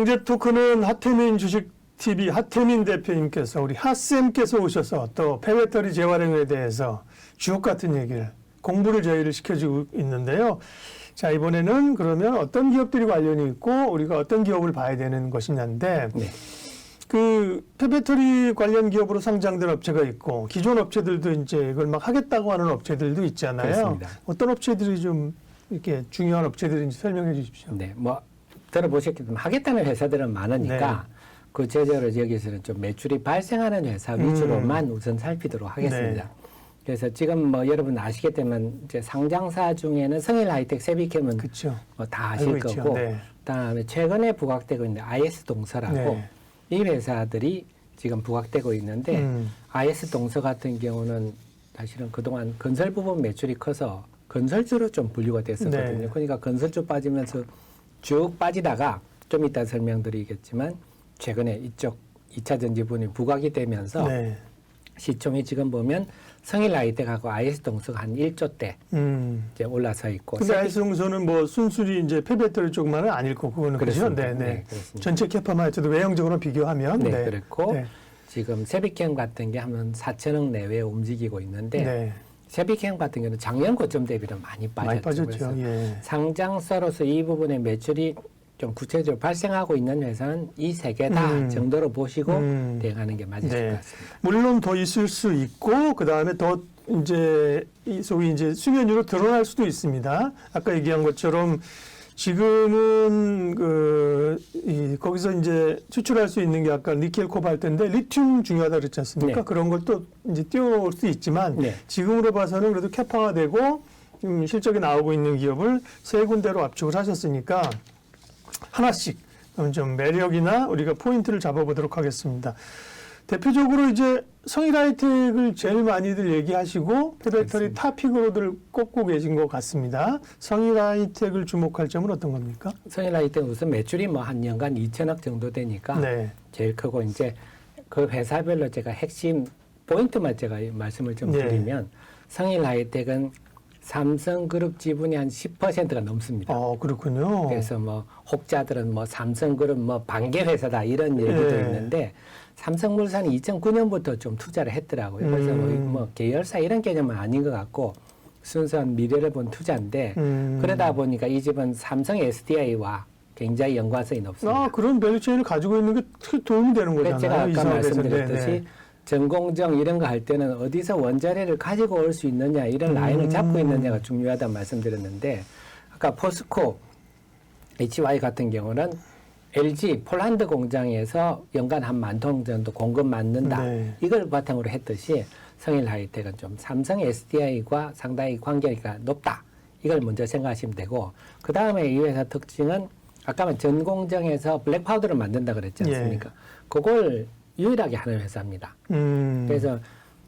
경제 토크는 하태민 주식TV 하태민 대표님께서 우리 하쌤께서 오셔서 또 폐배터리 재활용에 대해서 주옥 같은 얘기를 공부를 저희를 시켜주고 있는데요. 자, 이번에는 그러면 어떤 기업들이 관련이 있고 우리가 어떤 기업을 봐야 되는 것이냐인데 네. 그 폐배터리 관련 기업으로 상장된 업체가 있고 기존 업체들도 이제 이걸 막 하겠다고 하는 업체들도 있잖아요. 그렇습니다. 어떤 업체들이 좀 이렇게 중요한 업체들인지 설명해 주십시오. 네, 뭐 들어보셨겠지만 하겠다는 회사들은 많으니까 네. 구체적으로 여기서는 좀 매출이 발생하는 회사 위주로만 우선 살피도록 하겠습니다. 네. 그래서 지금 뭐 여러분 아시겠지만 이제 상장사 중에는 성일 하이텍, 세비캠은 그렇죠. 뭐 다 아실 알고 있죠. 거고, 네. 그다음에 최근에 부각되고 있는 IS 동서라고 네. 이 회사들이 지금 부각되고 있는데 IS 동서 같은 경우는 사실은 그동안 건설 부분 매출이 커서 건설주로 좀 분류가 됐었거든요. 네. 그러니까 건설주 빠지면서 쭉 빠지다가 좀 이따 설명드리겠지만 최근에 이쪽 2차 전지분이 부각이 되면서 네. 시총이 지금 보면 성일 하이텍하고 IS 동서가 한 1조대 이제 올라서 있고. 근데 IS 동서는 뭐 순수리 이제 폐배터리 쪽만은 아닐 거고 그거는 그렇죠. 그렇습니다. 네, 네. 네, 그렇습니다. 전체 캐파만 해도 외형적으로 비교하면 네, 그렇고 네. 지금 세비캠 같은 게 하면 4천억 내외에 움직이고 있는데 네. 세비캠 같은 경우는 작년 고점 대비로 많이 빠졌죠. 많이 빠졌죠. 그래서 예. 상장사로서 이 부분의 매출이 좀 구체적으로 발생하고 있는 회사는 이 세 개 다 정도로 보시고 대응하는 게 맞으실 네. 것 같습니다. 물론 더 있을 수 있고 그 다음에 더 이제 이 소위 이제 수면위로 드러날 수도 있습니다. 아까 얘기한 것처럼 지금은 거기서 이제 추출할 수 있는 게 아까 니켈 코발트인데 리튬 중요하다 그랬지 않습니까? 네. 그런 걸 또 이제 띄워놓을 수 있지만 네. 지금으로 봐서는 그래도 캐파가 되고 실적이 나오고 있는 기업을 세 군데로 압축을 하셨으니까 하나씩 좀 매력이나 우리가 포인트를 잡아보도록 하겠습니다. 대표적으로 이제 성일 하이텍을 제일 많이들 얘기하시고 폐배터리 탑픽으로들 꼽고 계신 것 같습니다. 성일 하이텍을 주목할 점은 어떤 겁니까? 성일 하이텍 우선 매출이 뭐 한 년간 2천억 정도 되니까 네. 제일 크고 이제 그 회사별로 제가 핵심 포인트만 제가 말씀을 좀 네. 드리면 성일 하이텍은 삼성그룹 지분이 한 10%가 넘습니다. 그렇군요. 그래서 뭐 혹자들은 뭐 삼성그룹 뭐 반개 회사다 이런 얘기도 네. 있는데 삼성물산이 2009년부터 좀 투자를 했더라고요. 그래서 뭐 계열사 이런 개념은 아닌 것 같고 순수한 미래를 본 투자인데 그러다 보니까 이 집은 삼성 SDI와 굉장히 연관성이 높습니다. 그런 밸류체인을 가지고 있는 게 특히 도움이 되는 거잖아요. 제가 아까 이 사업에서. 말씀드렸듯이 네, 네. 전공정 이런 거 할 때는 어디서 원자재를 가지고 올 수 있느냐 이런 라인을 잡고 있느냐가 중요하다는 말씀드렸는데 아까 포스코 HY 같은 경우는 LG 폴란드 공장에서 연간 한 10,000톤 정도 공급 맞는다. 네. 이걸 바탕으로 했듯이 성일 하이텍은 좀 삼성 SDI과 상당히 관계가 높다. 이걸 먼저 생각하시면 되고 그 다음에 이 회사 특징은 아까 전공정에서 블랙 파우더를 만든다 그랬지 않습니까? 그걸 유일하게 하는 회사입니다. 그래서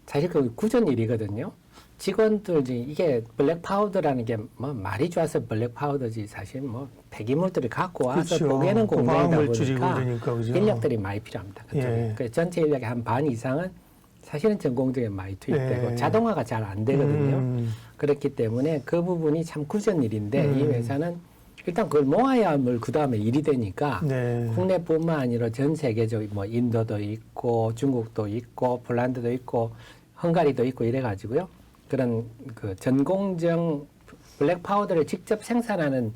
사실 그 굳은 일이거든요. 직원들 중에 이게 블랙 파우더라는 게 뭐 말이 좋아서 블랙 파우더지 사실 뭐 폐기물들을 갖고 와서 그렇죠. 뽀개는 공장이다 보니까 그러니까, 그죠? 인력들이 많이 필요합니다. 그쪽에. 예. 그래서 전체 인력의 한 반 이상은 사실은 전공정에 많이 투입되고 예. 자동화가 잘 안 되거든요. 그렇기 때문에 그 부분이 참 굳은 일인데 이 회사는 일단 그걸 모아야만 그 다음에 일이 되니까 네. 국내뿐만 아니라 전 세계적 뭐 인도도 있고 중국도 있고 폴란드도 있고 헝가리도 있고 이래가지고요. 그런 그 전공정 블랙 파우더를 직접 생산하는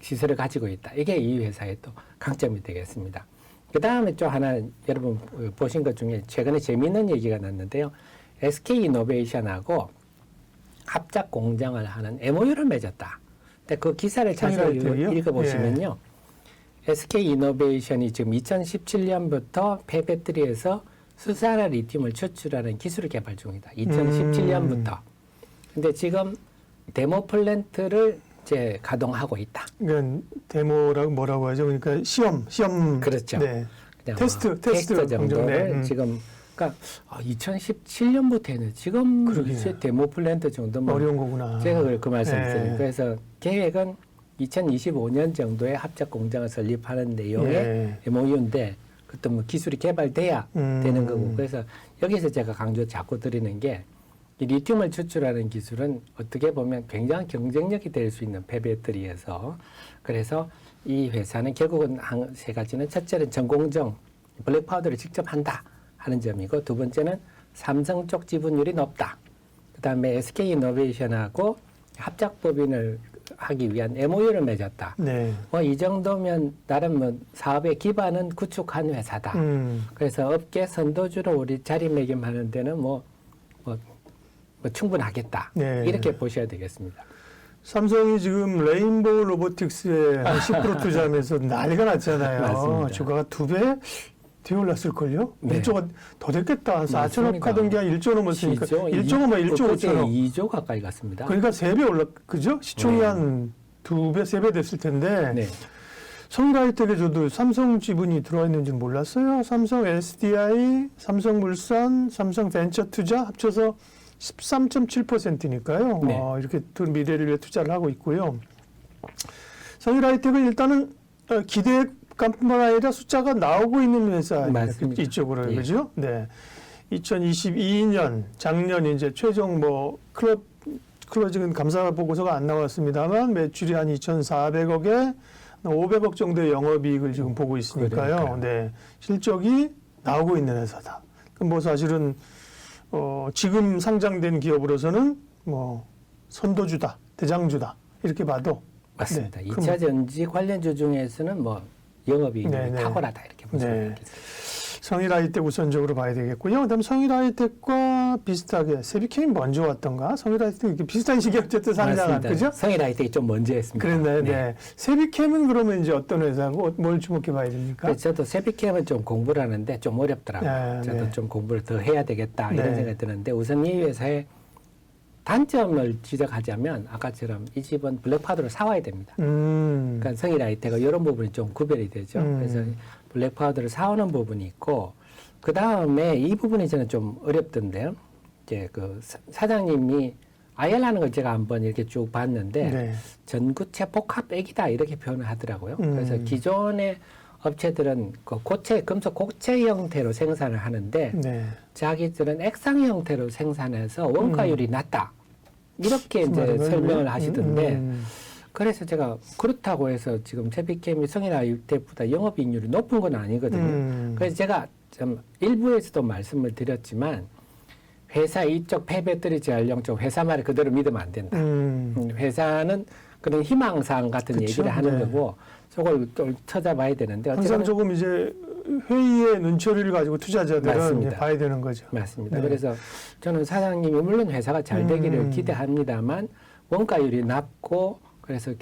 시설을 가지고 있다. 이게 이 회사의 또 강점이 되겠습니다. 그 다음에 또 하나 여러분 보신 것 중에 최근에 재미있는 얘기가 났는데요. SK 이노베이션하고 합작 공장을 하는 MOU를 맺었다. 근데 그 기사를 자세히 읽어보시면요. SK 이노베이션이 지금 2017년부터 폐배터리에서 수산화 리튬을 추출하는 기술을 개발 중이다. 2017년부터. 근데 지금 데모 플랜트를 이제 가동하고 있다. 그러니까 데모라고 뭐라고 하죠? 그러니까 시험. 그렇죠. 네. 그냥 테스트 정도를 지금 그러니까 2017년부터는 지금 이제 데모 플랜트 정도면 어려운 거구나. 제가 그 말씀드려요. 그래서 계획은 2025년 정도에 합작 공장을 설립하는 내용의 MOU인데 그것도 뭐 기술이 개발돼야 되는 거고. 그래서 여기서 제가 강조 자꾸 드리는 게 이 리튬을 추출하는 기술은 어떻게 보면 굉장히 경쟁력이 될 수 있는 폐배터리에서 그래서 이 회사는 결국은 한 세 가지는 첫째는 전공정 블랙 파우더를 직접 한다 하는 점이고 두 번째는 삼성 쪽 지분율이 높다. 그다음에 SK 이노베이션하고 합작 법인을 하기 위한 MOU를 맺었다. 네. 뭐 이 정도면 나름 뭐 사업의 기반은 구축한 회사다. 그래서 업계 선도주로 우리 자리매김하는 데는 뭐 충분하겠다. 네. 이렇게 보셔야 되겠습니다. 삼성이 지금 레인보우 로보틱스에 한 10% 투자하면서 난리가 났잖아요. 맞습니다. 주가가 2배 뒤에 올랐을걸요? 네. 1조가 더 됐겠다. 4천억 맞습니다. 하던 게 한 1조 넘었으니까. 1조가 뭐 1조 5천억. 2조 가까이 갔습니다. 그러니까 3배 그죠? 시총이 네. 한 2배, 3배 됐을 텐데. 네. 성일하이텍에 저도 삼성 지분이 들어와 있는지 몰랐어요. 삼성 SDI, 삼성물산, 삼성벤처투자 합쳐서 13.7%니까요. 네. 이렇게 미래를 위해 투자를 하고 있고요. 성일하이텍은 일단은 기대감뿐만 아니라 숫자가 나오고 있는 회사입니다. 맞습니다. 이쪽으로 예. 그죠? 네. 2022년 작년 이제 최종 클로징은 감사 보고서가 안 나왔습니다만 매출이 한 2,400억에 500억 정도의 영업이익을 지금 보고 있으니까요. 그러니까요. 네, 실적이 나오고 있는 회사다. 그럼 뭐 사실은 지금 상장된 기업으로서는 뭐 선도주다, 대장주다 이렇게 봐도 맞습니다. 네, 2차 전지 관련주 중에서는 뭐 영업이익이 네, 네. 탁월하다 이렇게 보시면 네. 되겠습니다. 성일하이텍 우선적으로 봐야 되겠고요. 그다음 성일하이텍과 비슷하게 세비캠이 먼저 왔던가? 성일하이텍 이렇게 비슷한 시기에 어쨌든 상장한 맞습니다. 그죠? 성일하이텍이 좀 먼저 했습니다. 그랬나요? 네. 세비캠은 그러면 이제 어떤 회사고 뭘 주목해 봐야 됩니까? 그래서 저도 세비캠은 좀 공부를 하는데 좀 어렵더라고요. 네, 저도 네. 좀 공부를 더 해야 되겠다 이런 네. 생각이 드는데 우선 이 회사의 단점을 지적하자면 아까처럼 이 집은 블랙파우더를 사와야 됩니다. 그러니까 성일하이텍은 이런 부분이 좀 구별이 되죠. 그래서 블랙파우더를 사오는 부분이 있고 그 다음에 이 부분이 저는 좀 어렵던데요. 이제 그 사장님이 IR라는 걸 제가 한번 이렇게 쭉 봤는데 네. 전구체 복합액이다 이렇게 표현을 하더라고요. 그래서 기존의 업체들은 그 금속 고체 형태로 생산을 하는데 네. 자기들은 액상 형태로 생산해서 원가율이 낮다. 이렇게 이제 설명을 하시던데 그래서 제가 그렇다고 해서 지금 세비캠이 성일하이텍보다 영업이익률이 높은 건 아니거든요. 그래서 제가 좀 일부에서도 말씀을 드렸지만 회사 이쪽 폐배터리 제활용 쪽 회사 말을 그대로 믿으면 안 된다. 회사는 그런 희망사항 같은 그쵸? 얘기를 하는 네. 거고 저걸 또 찾아봐야 되는데 항상 어쨌든 조금 이제 회의의 눈초리를 가지고 투자자들은 맞습니다. 이제 봐야 되는 거죠. 맞습니다. 네. 그래서 저는 사장님이 물론 회사가 잘 되기를 기대합니다만 원가율이 낮고 그래서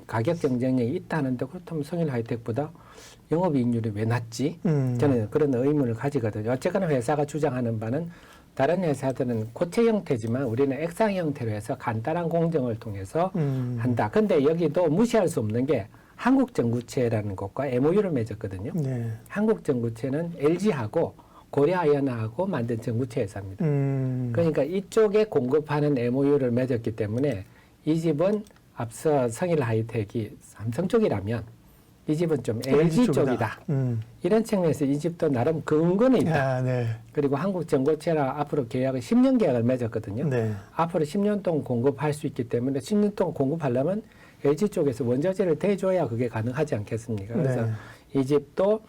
가격 경쟁력이 있다는데 그렇다면 성일하이텍보다 영업이익률이 왜 낮지? 저는 그런 의문을 가지거든요. 어쨌거나 회사가 주장하는 바는 다른 회사들은 고체 형태지만 우리는 액상 형태로 해서 간단한 공정을 통해서 한다. 근데 여기도 무시할 수 없는 게 한국전구체라는 곳과 MOU를 맺었거든요. 네. 한국전구체는 LG하고 고려아연하고 만든 전구체 회사입니다. 그러니까 이쪽에 공급하는 MOU를 맺었기 때문에 이 집은 앞서 성일하이텍이 삼성 쪽이라면 이 집은 좀 LG 쪽이다. 이런 측면에서 이 집도 나름 근거는 있다. 네. 그리고 한국전고체랑 앞으로 10년 계약을 맺었거든요. 네. 앞으로 10년 동안 공급할 수 있기 때문에 10년 동안 공급하려면 LG 쪽에서 원자재를 대줘야 그게 가능하지 않겠습니까? 그래서 네. 이 집도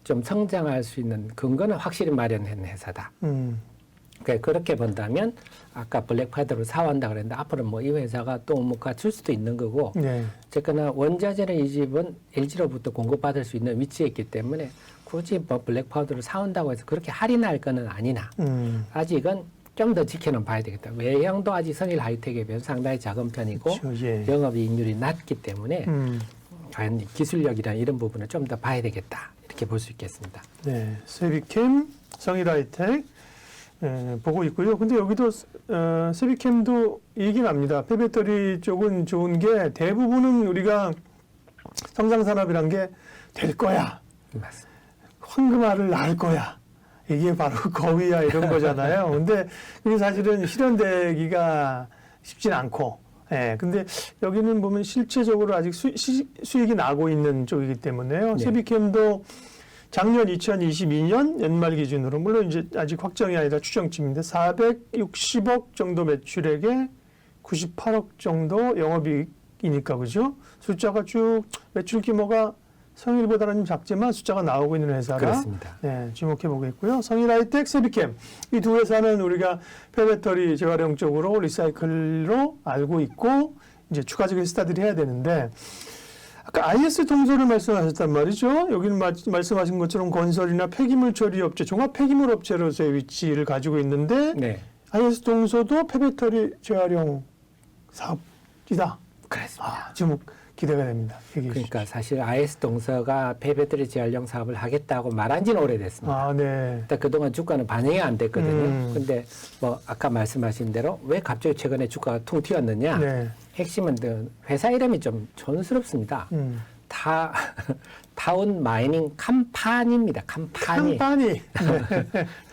좀 성장할 수 있는 근거는 확실히 마련한 회사다. 그렇게 본다면 아까 블랙파우더를 사왔다 그랬는데 앞으로 뭐 이 회사가 또 뭐 갖출 수도 있는 거고 네. 어쨌거나 원자재는 이 집은 LG로부터 공급받을 수 있는 위치에 있기 때문에 굳이 뭐 블랙파우더를 사온다고 해서 그렇게 할인할 거는 아니나 아직은 좀 더 지켜는 봐야 되겠다. 외형도 아직 성일하이텍에 비해서 상당히 작은 편이고 그렇죠. 예. 영업이익률이 낮기 때문에 과연 기술력이나 이런 부분을 좀 더 봐야 되겠다. 이렇게 볼 수 있겠습니다. 네. 세비캠, 성일하이텍 보고 있고요. 근데 여기도 세비캠도 이익이 납니다. 폐배터리 쪽은 좋은 게 대부분은 우리가 성장산업이란 게 될 거야. 맞습니다. 황금알을 낳을 거야. 이게 바로 거위야 이런 거잖아요. 근데 그게 사실은 실현되기가 쉽진 않고. 예. 근데 여기는 보면 실제적으로 아직 수익이 나고 있는 쪽이기 때문에요. 네. 세비캠도 작년 2022년 연말 기준으로 물론 이제 아직 확정이 아니라 추정치인데 460억 정도 매출액에 98억 정도 영업이익 성일이니까 그죠? 숫자가 쭉 매출 규모가 성일보다는 좀 작지만 숫자가 나오고 있는 회사라 그렇습니다. 네, 주목해 보겠고요. 성일 하이텍, 세비캠 이 두 회사는 우리가 폐배터리 재활용 쪽으로 리사이클로 알고 있고 이제 추가적인 스타들이 해야 되는데 아까 IS 동서를 말씀하셨단 말이죠. 여기는 말씀하신 것처럼 건설이나 폐기물 처리 업체, 종합 폐기물 업체로서의 위치를 가지고 있는데 네, IS 동서도 폐배터리 재활용 사업이다. 그렇습니다. 주목 기대가 됩니다. 그러니까 사실 IS 동서가 폐배터리 재활용 사업을 하겠다고 말한 지는 오래됐습니다. 네. 일단 그동안 주가는 반영이 안 됐거든요. 근데 뭐 아까 말씀하신 대로 왜 갑자기 최근에 주가가 퉁 튀었느냐? 네. 핵심은 회사 이름이 좀 촌스럽습니다. 타운 마이닝 컴파니입니다. 컴파니. 깜빡이.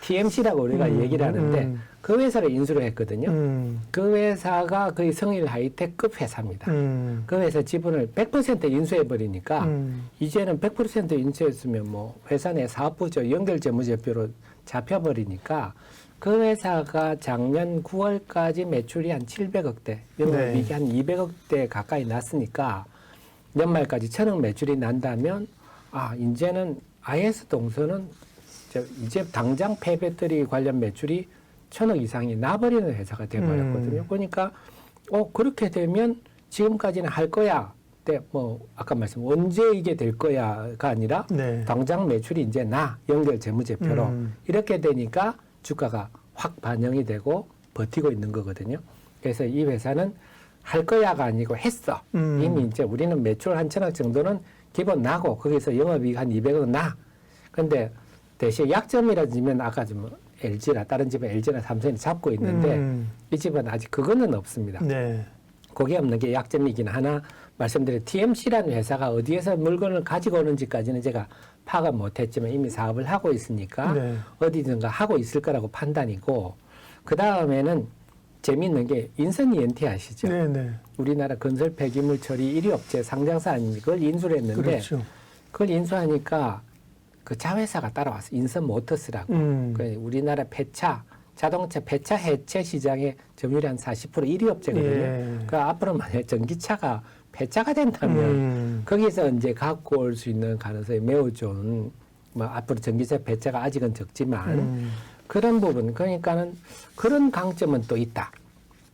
TMC라고 우리가 얘기를 하는데 그 회사를 인수를 했거든요. 그 회사가 거의 성일 하이텍급 회사입니다. 그 회사 지분을 100% 인수해 버리니까 이제는 100% 인수했으면 뭐 회사 내 사업부죠, 연결재무제표로 잡혀버리니까 그 회사가 작년 9월까지 매출이 한 700억대, 영업이익이 한 200억대 가까이 났으니까 연말까지 1000억 매출이 난다면 이제는 IS 동서는 이제 당장 폐배터리 관련 매출이 1000억 이상이 나버리는 회사가 돼버렸거든요. 그러니까 그렇게 되면 지금까지는 할 거야. 근데 뭐 아까 말씀 언제 이게 될 거야가 아니라 당장 매출이 이제 연결 재무제표로 이렇게 되니까 주가가 확 반영이 되고 버티고 있는 거거든요. 그래서 이 회사는 할 거야가 아니고 했어. 이미 이제 우리는 매출 한 1000억 정도는 기본 나고 거기서 영업이익 한 200억 나. 근데 대신 약점이라지면 아까 좀 LG나 다른 집은 LG나 삼성이 잡고 있는데 이 집은 아직 그거는 없습니다. 그게 없는 게 약점이긴 하나 말씀드린 TMC라는 회사가 어디에서 물건을 가지고 오는지까지는 제가 파악은 못했지만 이미 사업을 하고 있으니까 어디든가 하고 있을 거라고 판단이고 그 다음에는 재미있는 게 인선 ENT 아시죠? 우리나라 건설 폐기물 처리 1위 업체 상장사 아닙니까? 그걸 인수를 했는데 그걸 인수하니까 그 자회사가 따라왔어. 인선 모터스라고. 그 우리나라 자동차 폐차 해체 시장의 점유율이 한 40% 1위 업체거든요. 그 앞으로 만약에 전기차가 폐차가 된다면 거기서 이제 갖고 올 수 있는 가능성이 매우 좋은 뭐 앞으로 전기차 폐차가 아직은 적지만 그런 부분 그러니까는 그런 강점은 또 있다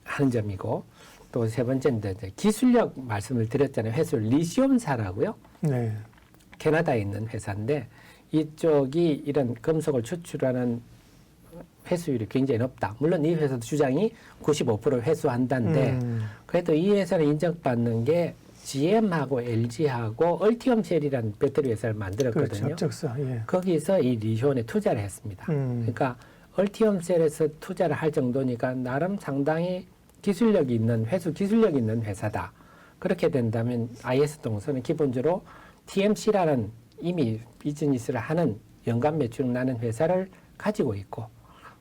하는 점이고 또 세 번째는 이제 기술력 말씀을 드렸잖아요. 회수 리시움사라고요. 캐나다에 있는 회사인데 이쪽이 이런 금속을 추출하는 회수율이 굉장히 높다. 물론 이 회사도 주장이 95% 회수한다는데 그래도 이 회사를 인정받는 게 GM하고 LG하고 얼티엄셀이라는 배터리 회사를 만들었거든요. 거기서 이 리시온에 투자를 했습니다. 그러니까 얼티엄셀에서 투자를 할 정도니까 나름 상당히 기술력이 있는 회수 기술력이 있는 회사다. 그렇게 된다면 IS 동서는 기본적으로 TMC라는 이미 비즈니스를 하는 연간 매출 나는 회사를 가지고 있고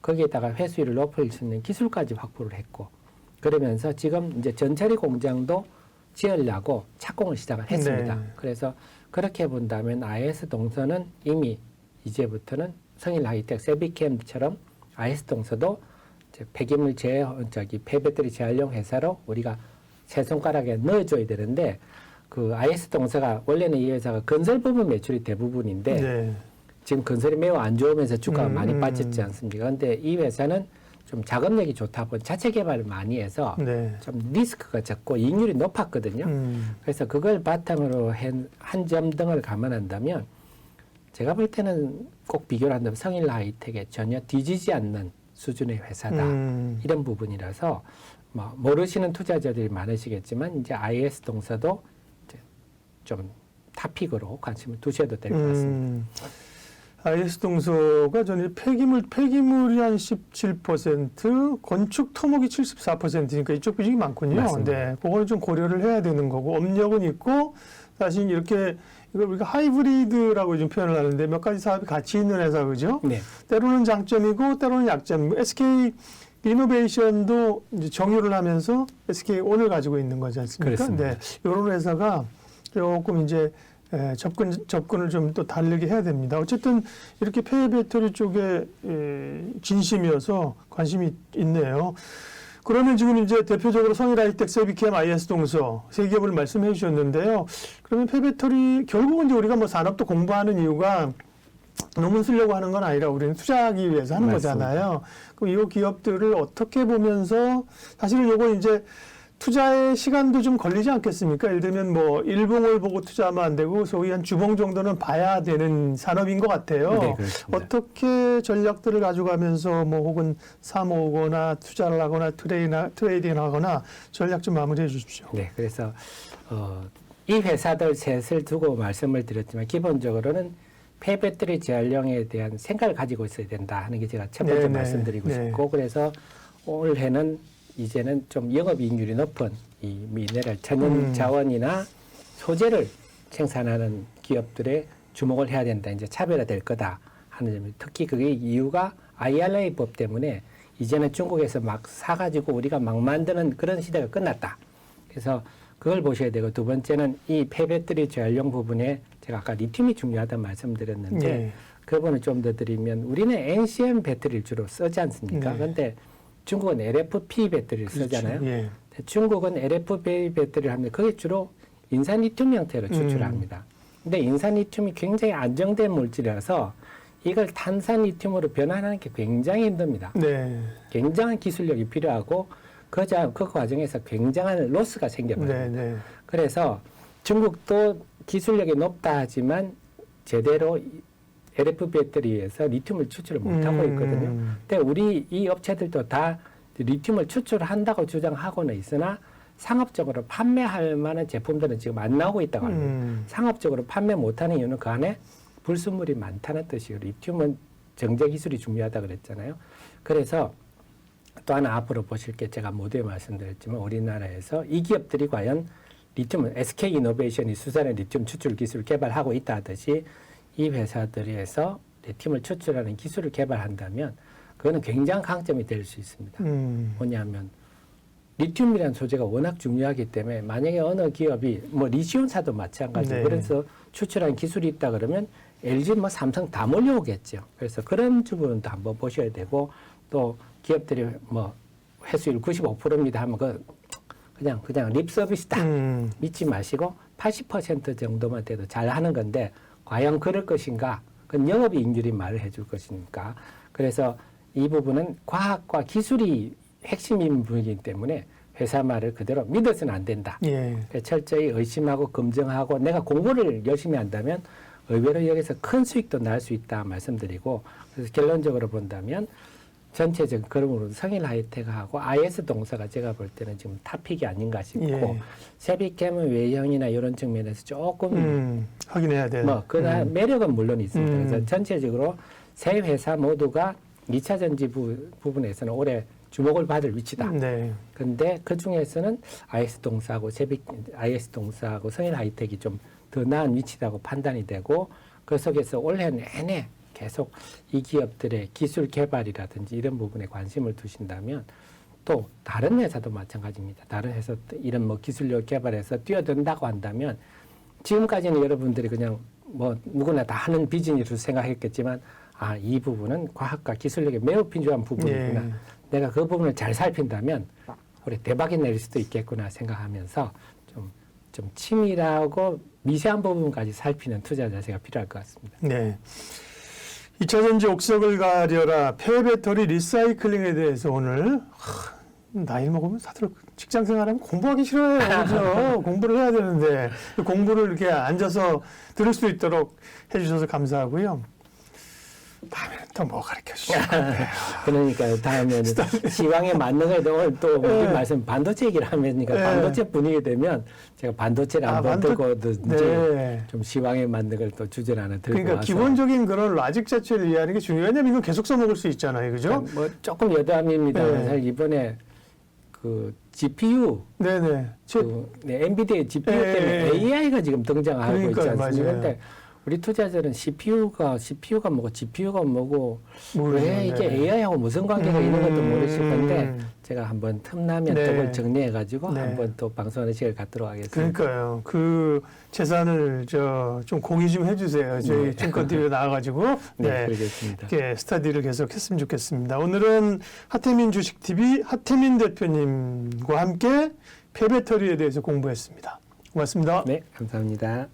거기에다가 회수율을 높일 수 있는 기술까지 확보를 했고 그러면서 지금 이제 전처리 공장도 지으려고 착공을 시작을 했습니다. 그래서 그렇게 본다면 IS 동서는 이미 이제부터는 성일 하이텍, 세비캠처럼 IS 동서도 이제 폐기물 폐배터리 재활용 회사로 우리가 세 손가락에 넣어줘야 되는데 그 IS 동서가 원래는 이 회사가 건설 부분 매출이 대부분인데 지금 건설이 매우 안 좋으면서 주가가 많이 빠졌지 않습니까? 그런데 이 회사는 좀 자금력이 좋다 보니 자체 개발을 많이 해서 좀 리스크가 적고 이익률이 높았거든요. 그래서 그걸 바탕으로 한 점 등을 감안한다면 제가 볼 때는 꼭 비교를 한다면 성일 하이텍에 전혀 뒤지지 않는 수준의 회사다. 이런 부분이라서 뭐 모르시는 투자자들이 많으시겠지만 이제 IS 동서도 이제 좀 탑픽으로 관심을 두셔도 될 것 같습니다. IS 동서가 전에 폐기물이 한 17%, 건축 토목이 74%니까 이쪽 비중이 많군요. 맞습니다. 그거는 좀 고려를 해야 되는 거고 업력은 있고 사실 이렇게 이걸 우리가 하이브리드라고 좀 표현을 하는데 몇 가지 사업이 같이 있는 회사 그죠? 때로는 장점이고 때로는 약점. SK 이노베이션도 이제 정유를 하면서 SK 온을 가지고 있는 거지 않습니까? 이런 회사가 조금 이제 접근을 좀 또 다르게 해야 됩니다. 어쨌든 이렇게 폐배터리 쪽에 진심이어서 관심이 있네요. 그러면 지금 이제 대표적으로 성일하이텍, 세비캠, IS동서 세 기업을 말씀해 주셨는데요. 그러면 폐배터리 결국은 이제 우리가 뭐 산업도 공부하는 이유가 논문 쓰려고 하는 건 아니라 우리는 투자하기 위해서 하는 맞습니다. 거잖아요. 그럼 이 기업들을 어떻게 보면서 사실은 요거 이제 투자의 시간도 좀 걸리지 않겠습니까? 예를 들면 뭐 일봉을 보고 투자하면 안 되고 소위 한 주봉 정도는 봐야 되는 산업인 것 같아요. 네, 그렇습니다. 어떻게 전략들을 가져가면서 뭐 혹은 사모으거나 투자를 하거나 트레이딩을 하거나 전략 좀 마무리해 주십시오. 네, 그래서 이 회사들 셋을 두고 말씀을 드렸지만 기본적으로는 폐배터리 재활용에 대한 생각을 가지고 있어야 된다 하는 게 제가 첫 번째 네네. 말씀드리고 네. 싶고 그래서 올해는 이제는 좀 영업이익률이 높은 이 미네랄 천연 자원이나 소재를 생산하는 기업들에 주목을 해야 된다. 이제 차별화될 거다 하는 점이 특히 그게 이유가 IRA 법 때문에 이제는 중국에서 막 사가지고 우리가 막 만드는 그런 시대가 끝났다. 그래서 그걸 보셔야 되고 두 번째는 이 폐배터리 재활용 부분에 제가 아까 리튬이 중요하다는 말씀드렸는데 네. 그 부분을 좀 더 드리면 우리는 NCM 배터리를 주로 쓰지 않습니까? 네. 그런데 중국은 LFP 배터리를 쓰잖아요. 그렇죠. 예. 중국은 LFP 배터리를 하는데 그게 주로 인산 리튬 형태로 추출합니다. 근데 인산 리튬이 굉장히 안정된 물질이라서 이걸 탄산 리튬으로 변환하는 게 굉장히 힘듭니다. 네. 굉장한 기술력이 필요하고 그 과정에서 굉장한 로스가 생겨버립니다. 네. 네. 그래서 중국도 기술력이 높다 하지만 제대로 LFP 배터리에서 리튬을 추출을 못하고 있거든요. 근데 우리 이 업체들도 다 리튬을 추출한다고 주장하고는 있으나 상업적으로 판매할 만한 제품들은 지금 안 나오고 있다고 합니다. 상업적으로 판매 못하는 이유는 그 안에 불순물이 많다는 뜻이에요. 리튬은 정제 기술이 중요하다 그랬잖아요. 그래서 또 하나 앞으로 보실 게 제가 모두에 말씀드렸지만 우리나라에서 이 기업들이 과연 리튬을 SK 이노베이션이 수산의 리튬 추출 기술을 개발하고 있다 하듯이 이 회사들에서 리튬을 추출하는 기술을 개발한다면 그거는 굉장한 강점이 될 수 있습니다. 뭐냐면 리튬이라는 소재가 워낙 중요하기 때문에 만약에 어느 기업이 뭐 리시온사도 마찬가지고 네. 그래서 추출하는 기술이 있다 그러면 LG 뭐 삼성 다 몰려오겠죠. 그래서 그런 부분도 한번 보셔야 되고 또 기업들이 뭐 회수율 95%입니다 하면 그냥 립 서비스다 믿지 마시고 80% 정도만 돼도 잘 하는 건데 과연 그럴 것인가? 그건 영업이익률이 말을 해줄 것이니까. 그래서 이 부분은 과학과 기술이 핵심인 부분이기 때문에 회사 말을 그대로 믿어서는 안 된다. 예. 철저히 의심하고 검증하고 내가 공부를 열심히 한다면 의외로 여기서 큰 수익도 날 수 있다 말씀드리고 그래서 결론적으로 본다면 전체적 그러므로 성일 하이텍하고 IS 동사가 제가 볼 때는 지금 탑픽이 아닌가 싶고 예. 세비캠은 외형이나 이런 측면에서 조금 확인해야 돼. 매력은 물론 있습니다. 음. 그래서 전체적으로 세 회사 모두가 2차 전지 부분에서는 올해 주목을 받을 위치다. 네. 근데 그 중에서는 IS 동사하고 성일 하이텍이 좀 더 나은 위치라고 판단이 되고 그 속에서 올해 내내 계속 이 기업들의 기술 개발이라든지 이런 부분에 관심을 두신다면 또 다른 회사도 마찬가지입니다. 다른 회사 이런 뭐 기술력 개발해서 뛰어든다고 한다면 지금까지는 여러분들이 그냥 뭐 누구나 다 하는 비즈니스로 생각했겠지만 이 부분은 과학과 기술력이 매우 필요한 부분이구나. 예. 내가 그 부분을 잘 살핀다면 올해 대박이 낼 수도 있겠구나 생각하면서 좀 치밀하고 미세한 부분까지 살피는 투자 자세가 필요할 것 같습니다. 네. 2차 전지 옥석을 가려라 폐배터리 리사이클링에 대해서 오늘 나이 먹으면 다들 직장 생활하면 공부하기 싫어해요. 그죠? 공부를 해야 되는데 공부를 이렇게 앉아서 들을 수 있도록 해주셔서 감사하고요. 다음에는 또 뭐 가르쳐 주실 거예요. 그러니까 다음에는 시황에 맞는 거에 오늘 또 우리 네. 말씀 반도체 얘기를 하면니까 네. 반도체 분위기 되면 제가 반도체를 한번 들고 이제 네. 좀 시황에 맞는 걸 또 주제를 하나 들고 그러니까 와서 기본적인 그런 라직 자체를 이해하는 게 중요해요. 왜냐면 이거 계속 써먹을 수 있잖아요. 그죠? 뭐 조금 여담입니다. 네. 사실 이번에 그 GPU 네네. 엔비디아 GPU 때문에 예. AI가 지금 등장하고 있지 그러니까요, 않습니까? 맞아요. 근데 우리 투자자들은 CPU가 뭐고 GPU가 뭐고 모르죠. 왜 이게 네. AI하고 무슨 관계가 있는 것도 모르실 건데 제가 한번 틈나면 네. 그걸 정리해가지고 네. 한번 또 방송하는 시간을 갖도록 하겠습니다. 그러니까요. 그 재산을 좀 공유 좀 해주세요. 저희 네. 증권TV에 나와가지고 네, 그러겠습니다. 이렇게 스터디를 계속했으면 좋겠습니다. 오늘은 하태민 주식TV 하태민 대표님과 함께 폐배터리에 대해서 공부했습니다. 고맙습니다. 네, 감사합니다.